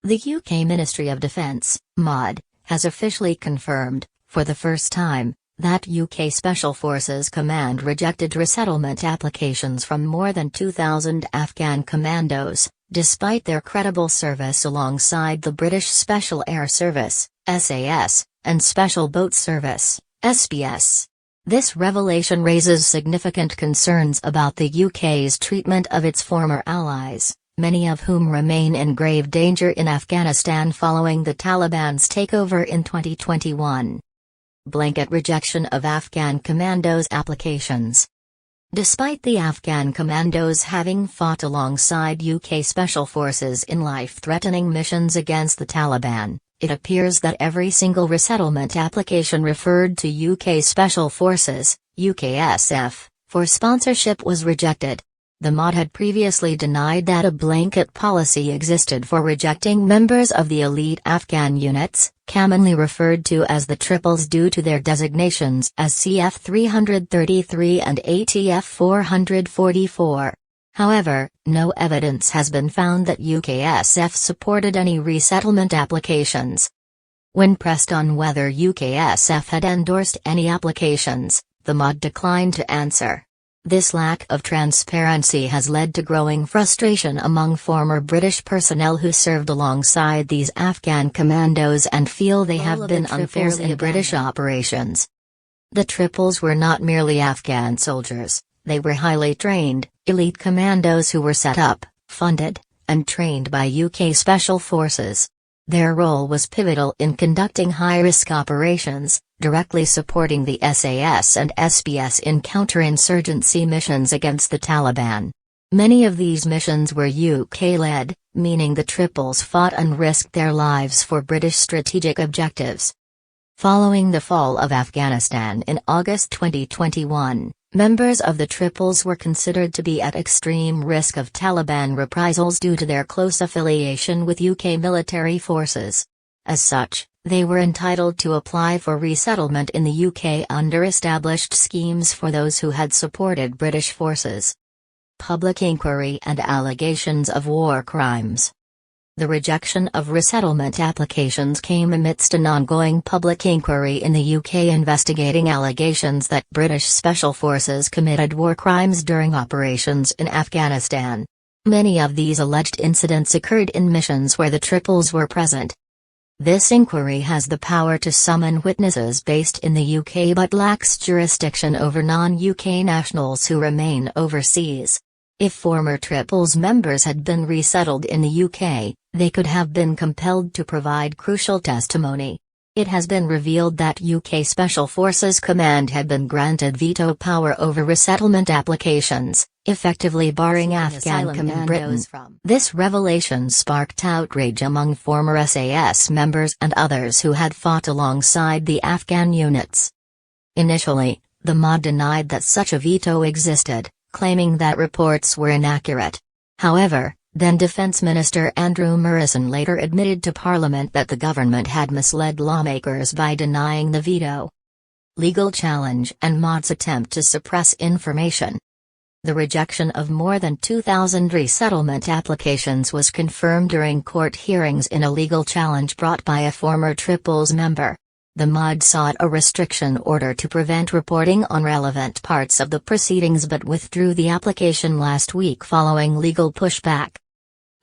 The UK Ministry of Defence, MoD, has officially confirmed, for the first time, that UK Special Forces Command rejected resettlement applications from more than 2,000 Afghan commandos, despite their credible service alongside the British Special Air Service, SAS, and Special Boat Service, SBS. This revelation raises significant concerns about the UK's treatment of its former allies, many of whom remain in grave danger in Afghanistan following the Taliban's takeover in 2021. Blanket rejection of Afghan Commandos applications. Despite the Afghan Commandos having fought alongside UK Special Forces in life-threatening missions against the Taliban, it appears that every single resettlement application referred to UK Special Forces, UKSF, for sponsorship was rejected. The MoD had previously denied that a blanket policy existed for rejecting members of the elite Afghan units, commonly referred to as the Triples due to their designations as CF 333 and ATF 444. However, no evidence has been found that UKSF supported any resettlement applications. When pressed on whether UKSF had endorsed any applications, the MoD declined to answer. This lack of transparency has led to growing frustration among former British personnel who served alongside these Afghan commandos and feel they have been unfairly in British operations. The Triples were not merely Afghan soldiers, they were highly trained, elite commandos who were set up, funded, and trained by UK Special Forces. Their role was pivotal in conducting high-risk operations, directly supporting the SAS and SBS in counterinsurgency missions against the Taliban. Many of these missions were UK-led, meaning the Triples fought and risked their lives for British strategic objectives. Following the fall of Afghanistan in August 2021, members of the Triples were considered to be at extreme risk of Taliban reprisals due to their close affiliation with UK military forces. As such, they were entitled to apply for resettlement in the UK under established schemes for those who had supported British forces. Public inquiry and allegations of war crimes. The rejection of resettlement applications came amidst an ongoing public inquiry in the UK investigating allegations that British Special Forces committed war crimes during operations in Afghanistan. Many of these alleged incidents occurred in missions where the Triples were present. This inquiry has the power to summon witnesses based in the UK but lacks jurisdiction over non-UK nationals who remain overseas. If former Triples members had been resettled in the UK, they could have been compelled to provide crucial testimony. It has been revealed that UK Special Forces Command had been granted veto power over resettlement applications, effectively barring Afghan commandos. This revelation sparked outrage among former SAS members and others who had fought alongside the Afghan units. Initially, the MoD denied that such a veto existed, claiming that reports were inaccurate. However, then Defence Minister Andrew Morrison later admitted to Parliament that the government had misled lawmakers by denying the veto. Legal challenge and MoD's attempt to suppress information. The rejection of more than 2,000 resettlement applications was confirmed during court hearings in a legal challenge brought by a former Triples member. The MoD sought a restriction order to prevent reporting on relevant parts of the proceedings but withdrew the application last week following legal pushback.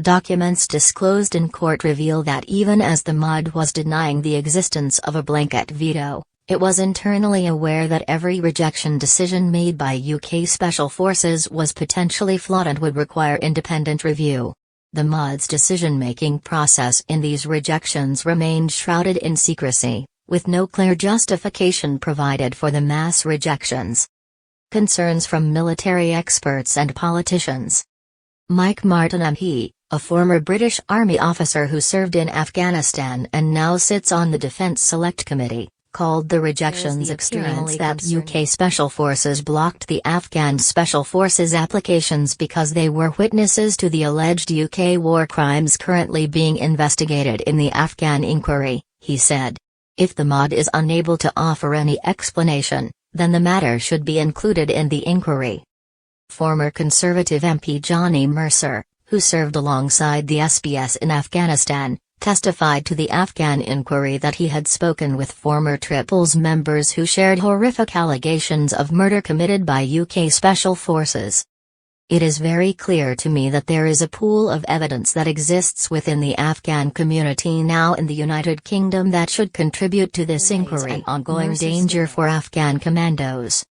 Documents disclosed in court reveal that even as the MoD was denying the existence of a blanket veto, it was internally aware that every rejection decision made by UK Special Forces was potentially flawed and would require independent review. The MoD's decision-making process in these rejections remained shrouded in secrecy, with no clear justification provided for the mass rejections. Concerns from military experts and politicians. Mike Martin MP, a former British Army officer who served in Afghanistan and now sits on the Defence Select Committee, called the rejections extremely that UK Special Forces blocked the Afghan Special Forces applications because they were witnesses to the alleged UK war crimes currently being investigated in the Afghan inquiry, he said. If the MoD is unable to offer any explanation, then the matter should be included in the inquiry. Former Conservative MP Johnny Mercer, who served alongside the SBS in Afghanistan, testified to the Afghan inquiry that he had spoken with former Triples members who shared horrific allegations of murder committed by UK Special Forces. It is very clear to me that there is a pool of evidence that exists within the Afghan community now in the United Kingdom that should contribute to this inquiry and ongoing danger for Afghan commandos.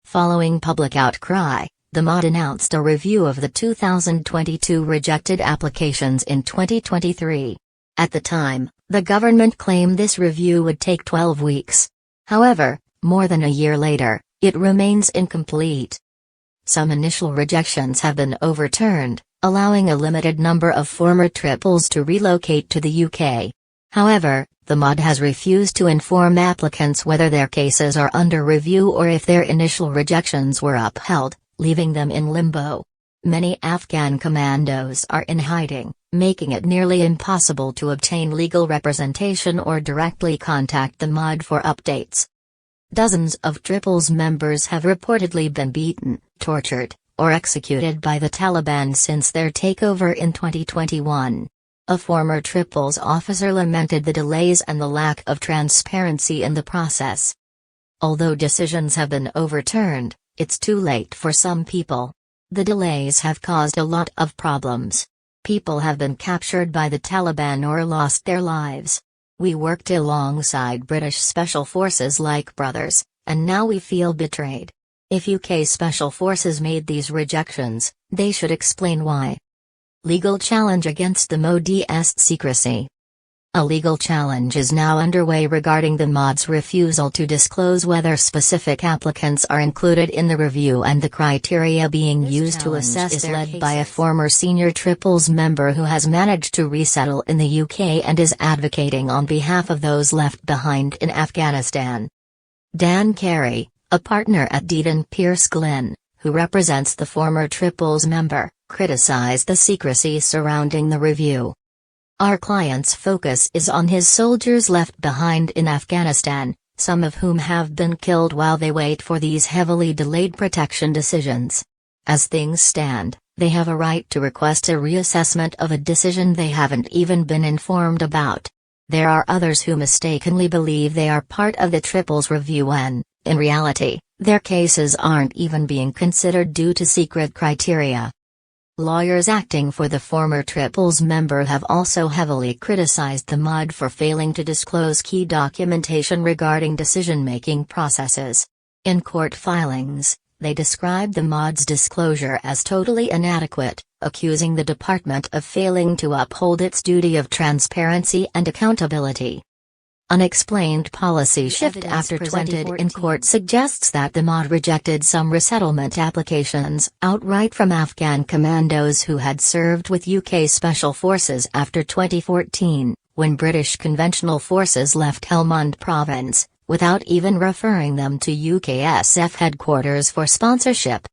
Following public outcry, the MoD announced a review of the 2022 rejected applications in 2023. At the time, the government claimed this review would take 12 weeks. However, more than a year later, it remains incomplete. Some initial rejections have been overturned, allowing a limited number of former Triples to relocate to the UK. However, the MoD has refused to inform applicants whether their cases are under review or if their initial rejections were upheld, leaving them in limbo. Many Afghan commandos are in hiding, making it nearly impossible to obtain legal representation or directly contact the MoD for updates. Dozens of Triples members have reportedly been beaten, tortured, or executed by the Taliban since their takeover in 2021. A former Triples officer lamented the delays and the lack of transparency in the process. Although decisions have been overturned, it's too late for some people. The delays have caused a lot of problems. People have been captured by the Taliban or lost their lives. We worked alongside British Special Forces like brothers, and now we feel betrayed. If UK Special Forces made these rejections, they should explain why. Legal challenge against the MoD's secrecy. A legal challenge is now underway regarding the MoD's refusal to disclose whether specific applicants are included in the review, and the criteria being used to assess is led by a former senior Triples member who has managed to resettle in the UK and is advocating on behalf of those left behind in Afghanistan. Dan Carey, a partner at Deedon Pierce Glenn, who represents the former Triples member, criticized the secrecy surrounding the review. Our client's focus is on his soldiers left behind in Afghanistan, some of whom have been killed while they wait for these heavily delayed protection decisions. As things stand, they have a right to request a reassessment of a decision they haven't even been informed about. There are others who mistakenly believe they are part of the Triples review when, in reality, their cases aren't even being considered due to secret criteria. Lawyers acting for the former Triples member have also heavily criticized the MoD for failing to disclose key documentation regarding decision-making processes. In court filings, they described the MoD's disclosure as totally inadequate, accusing the department of failing to uphold its duty of transparency and accountability. Unexplained policy shift after 2014 in court suggests that the MoD rejected some resettlement applications outright from Afghan commandos who had served with UK Special Forces after 2014, when British conventional forces left Helmand Province, without even referring them to UKSF headquarters for sponsorship.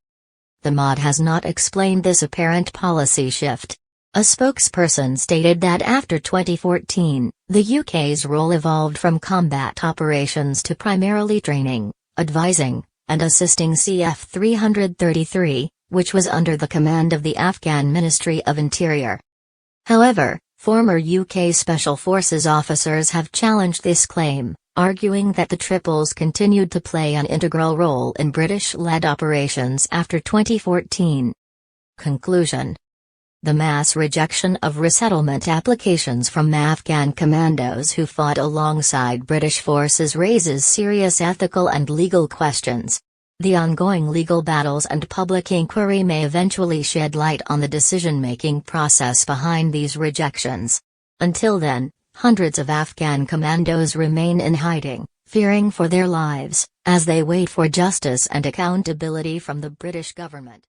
The MoD has not explained this apparent policy shift. A spokesperson stated that after 2014, the UK's role evolved from combat operations to primarily training, advising, and assisting CF 333, which was under the command of the Afghan Ministry of Interior. However, former UK Special Forces officers have challenged this claim, arguing that the Triples continued to play an integral role in British-led operations after 2014. Conclusion. The mass rejection of resettlement applications from Afghan commandos who fought alongside British forces raises serious ethical and legal questions. The ongoing legal battles and public inquiry may eventually shed light on the decision-making process behind these rejections. Until then, hundreds of Afghan commandos remain in hiding, fearing for their lives, as they wait for justice and accountability from the British government.